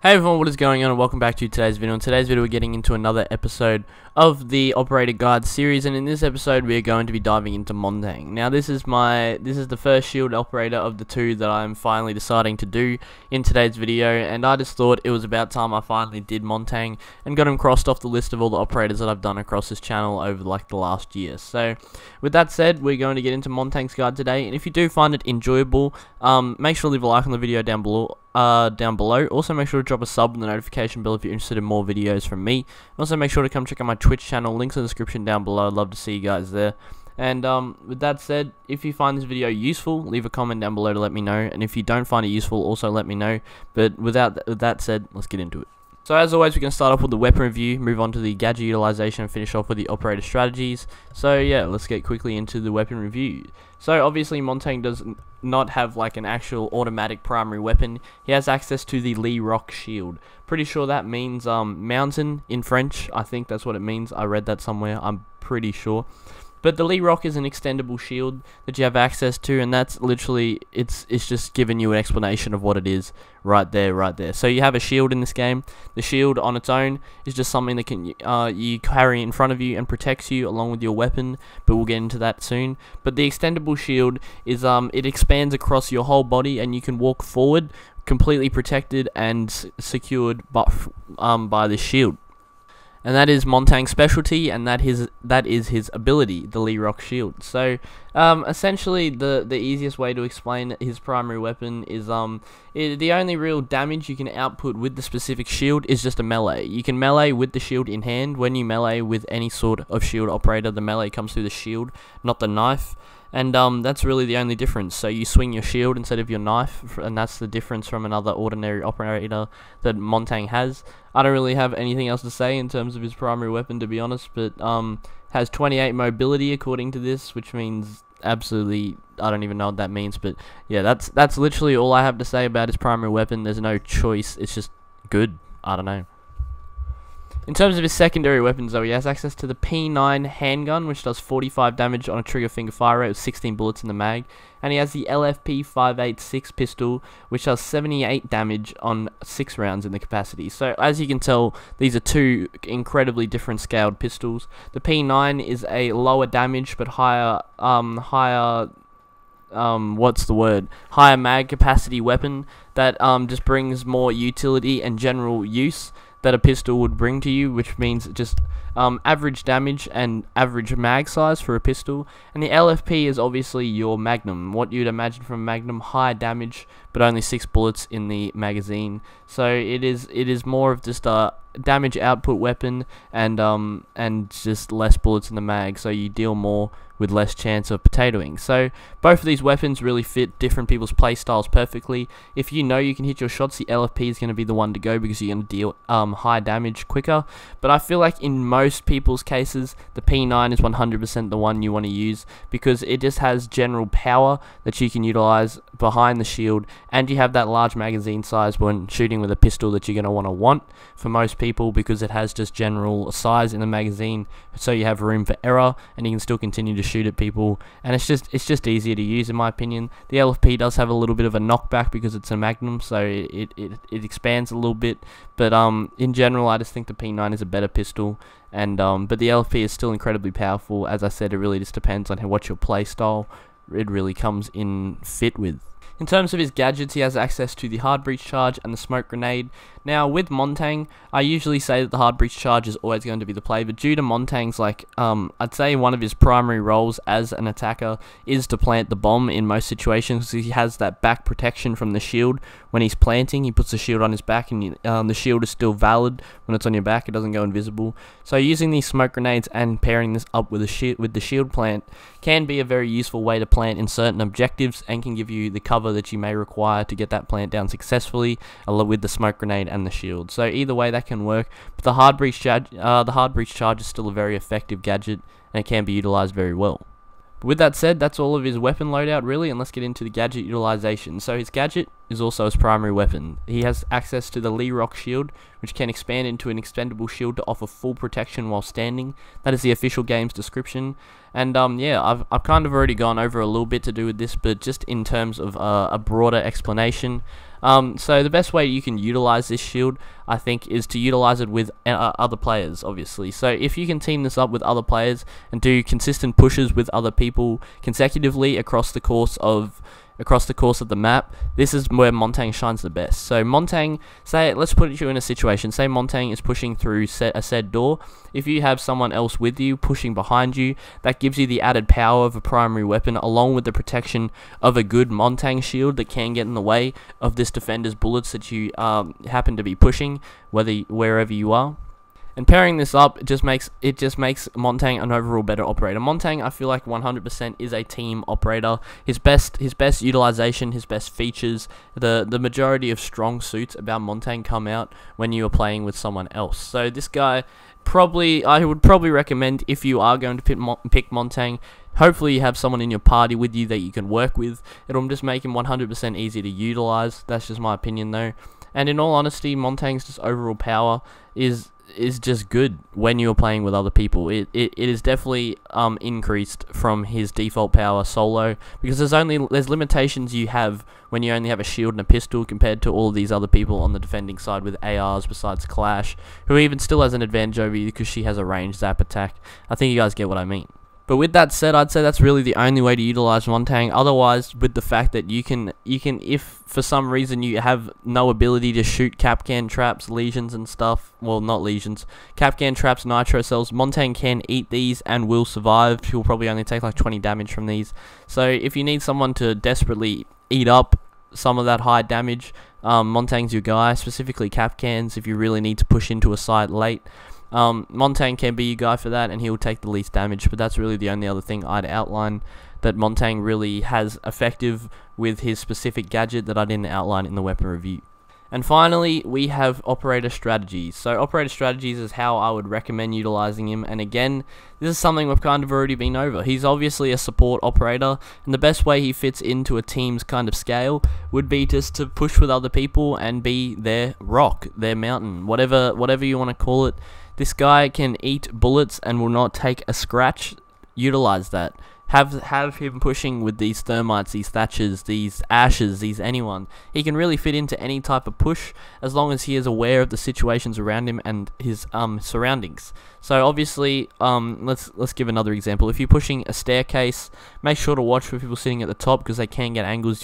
Hey everyone, what is going on, and welcome back to today's video. In today's video we're getting into another episode of the Operator Guide series, and in this episode we are going to be diving into Montagne. Now this is the first shield operator of the two that I'm finally deciding to do in today's video, and I just thought it was about time I finally did Montagne and got him crossed off the list of all the operators that I've done across this channel over like the last year. So with that said, we're going to get into Montagne's guide today, and if you do find it enjoyable, make sure to leave a like on the video down below. Also make sure to drop a sub and the notification bell if you're interested in more videos from me. Also make sure to come check out my Twitch channel, links in the description down below. I'd love to see you guys there. And with that said, if you find this video useful, leave a comment down below to let me know, and if you don't find it useful, also let me know. But with that said, let's get into it. So as always, we're going to start off with the weapon review, move on to the gadget utilization, and finish off with the operator strategies. So yeah, let's get quickly into the weapon review. So obviously Montagne does not have like an actual automatic primary weapon. He has access to the Lee Rock shield. Pretty sure that means mountain in French. I think that's what it means. I read that somewhere. I'm pretty sure. But the Lee Rock is an extendable shield that you have access to, and that's literally, it's just giving you an explanation of what it is right there. So you have a shield in this game. The shield on its own is just something that can you carry in front of you and protects you along with your weapon, but we'll get into that soon. But the extendable shield is it expands across your whole body, and you can walk forward completely protected and secured by this shield. And that is Montagne's specialty, and that is his ability, the Lee Rock shield. So, essentially, the easiest way to explain his primary weapon is, the only real damage you can output with the specific shield is just a melee. You can melee with the shield in hand. When you melee with any sort of shield operator, the melee comes through the shield, not the knife. And that's really the only difference. So you swing your shield instead of your knife, and that's the difference from another ordinary operator that Montagne has. I don't really have anything else to say in terms of his primary weapon, to be honest, but has 28 mobility according to this, which means absolutely, I don't even know what that means, but yeah, that's literally all I have to say about his primary weapon. There's no choice, it's just good. I don't know. In terms of his secondary weapons though, he has access to the P9 handgun, which does 45 damage on a trigger finger fire rate with 16 bullets in the mag, and he has the LFP 586 pistol, which does 78 damage on 6 rounds in the capacity. So as you can tell, these are two incredibly different scaled pistols. The P9 is a lower damage but higher mag capacity weapon that just brings more utility and general use that a pistol would bring to you, which means just average damage and average mag size for a pistol. And the LFP is obviously your magnum, what you'd imagine from a magnum, high damage but only 6 bullets in the magazine. So it is more of just a damage output weapon and just less bullets in the mag, so you deal more with less chance of potatoing. So both of these weapons really fit different people's play styles perfectly. If you know you can hit your shots, the LFP is going to be the one to go because you're going to deal high damage quicker. But I feel like in most people's cases, the P9 is 100% the one you want to use because it just has general power that you can utilize behind the shield, and you have that large magazine size when shooting with a pistol that you're going to want for most people, because it has just general size in the magazine, so you have room for error and you can still continue to shoot at people, and it's just easier to use in my opinion. The LFP does have a little bit of a knockback because it's a magnum, so it expands a little bit, but in general I just think the P9 is a better pistol, and but the LFP is still incredibly powerful. As I said, it really just depends on what your play style it really comes in fit with. In terms of his gadgets, he has access to the hard breach charge and the smoke grenade. Now with Montagne, I usually say that the hard breach charge is always going to be the play, but due to Montagne's I'd say one of his primary roles as an attacker is to plant the bomb in most situations. He has that back protection from the shield. When he's planting, he puts the shield on his back, and the shield is still valid when it's on your back. It doesn't go invisible. So using these smoke grenades and pairing this up with the shield plant can be a very useful way to plant in certain objectives, and can give you the cover that you may require to get that plant down successfully with the smoke grenade and the shield. So either way that can work, but the hard breach charge is still a very effective gadget, and it can be utilized very well. But with that said, that's all of his weapon loadout really, and let's get into the gadget utilization. So his gadget is also his primary weapon. He has access to the Lee Rock shield, which can expand into an extendable shield to offer full protection while standing. That is the official game's description. And yeah, I've kind of already gone over a little bit to do with this, but just in terms of a broader explanation, So the best way you can utilize this shield, I think, is to utilize it with other players, obviously. So if you can team this up with other players and do consistent pushes with other people consecutively across the course of the map, this is where Montagne shines the best. So Montagne, let's put you in a situation, say Montagne is pushing through a said door. If you have someone else with you pushing behind you, that gives you the added power of a primary weapon along with the protection of a good Montagne shield that can get in the way of this defender's bullets that you happen to be pushing, wherever you are. And pairing this up, it just makes Montagne an overall better operator. Montagne, I feel like 100% is a team operator. His best utilization, his best features, the majority of strong suits about Montagne come out when you are playing with someone else. So this guy, I would probably recommend, if you are going to pick Montagne, hopefully you have someone in your party with you that you can work with. It'll just make him 100% easy to utilize. That's just my opinion though. And in all honesty, Montagne's just overall power is just good when you're playing with other people. It is definitely increased from his default power solo, because there's limitations you have when you only have a shield and a pistol compared to all of these other people on the defending side with ARs besides Clash, who even still has an advantage over you because she has a ranged zap attack. I think you guys get what I mean. But with that said, I'd say that's really the only way to utilize Montagne. Otherwise, with the fact that you can, if for some reason you have no ability to shoot Capcan traps, lesions and stuff, well, not lesions, Capcan traps, nitro cells, Montagne can eat these and will survive. She'll probably only take like 20 damage from these. So if you need someone to desperately eat up some of that high damage, Montagne's your guy, specifically Capcans if you really need to push into a site late. Montagne can be your guy for that, and he'll take the least damage, but that's really the only other thing I'd outline that Montagne really has effective with his specific gadget that I didn't outline in the weapon review. And finally, we have operator strategies. So operator strategies is how I would recommend utilizing him, and again, this is something we've kind of already been over. He's obviously a support operator, and the best way he fits into a team's kind of scale would be just to push with other people and be their rock, their mountain, whatever you want to call it. This guy can eat bullets and will not take a scratch. Utilize that. Have him pushing with these thermites, these thatchers, these ashes, these anyone. He can really fit into any type of push as long as he is aware of the situations around him and his surroundings. So obviously, let's give another example. If you're pushing a staircase, make sure to watch for people sitting at the top because they can get angles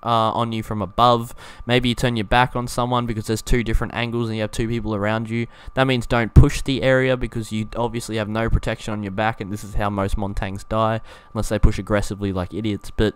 on you from above. Maybe you turn your back on someone because there's two different angles and you have two people around you. That means don't push the area because you obviously have no protection on your back, and this is how most Montagnes die, unless they push aggressively like idiots. But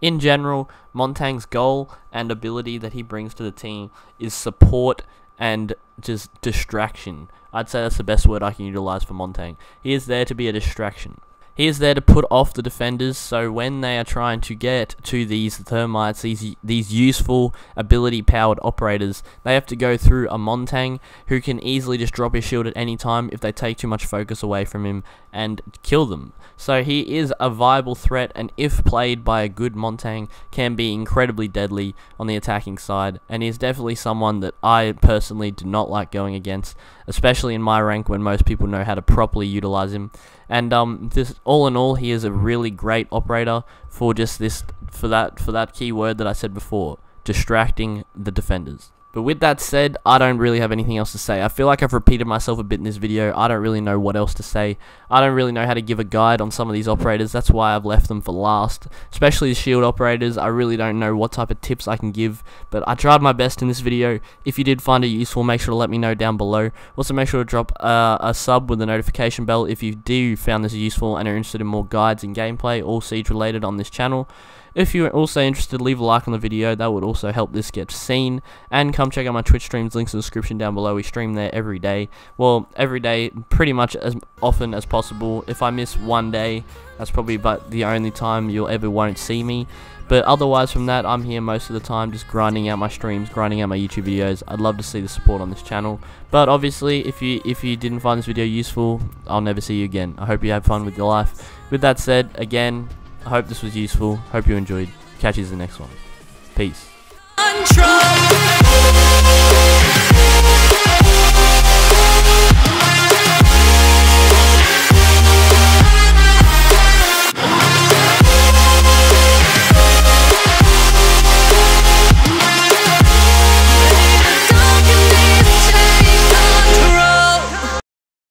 in general, Montagne's goal and ability that he brings to the team is support and just distraction. I'd say that's the best word I can utilize for Montagne. He is there to be a distraction. He is there to put off the defenders, so when they are trying to get to these thermites, these useful ability-powered operators, they have to go through a Montagne who can easily just drop his shield at any time if they take too much focus away from him and kill them. So he is a viable threat, and if played by a good Montagne, can be incredibly deadly on the attacking side, and is definitely someone that I personally do not like going against, especially in my rank when most people know how to properly utilize him. And all in all, he is a really great operator for just for that key word that I said before, distracting the defenders. But with that said, I don't really have anything else to say. I feel like I've repeated myself a bit in this video. I don't really know what else to say. I don't really know how to give a guide on some of these operators. That's why I've left them for last. Especially the shield operators. I really don't know what type of tips I can give. But I tried my best in this video. If you did find it useful, make sure to let me know down below. Also, make sure to drop a sub with the notification bell if you do found this useful and are interested in more guides and gameplay, all Siege related on this channel. If you're also interested, leave a like on the video. That would also help this get seen. And come check out my Twitch streams, links in the description down below. We stream there every day. Well, every day, pretty much as often as possible. If I miss one day, that's probably about the only time you'll ever won't see me. But otherwise from that, I'm here most of the time just grinding out my streams, grinding out my YouTube videos. I'd love to see the support on this channel. But obviously, if you didn't find this video useful, I'll never see you again. I hope you had fun with your life. With that said, again, I hope this was useful. Hope you enjoyed. Catch you in the next one. Peace.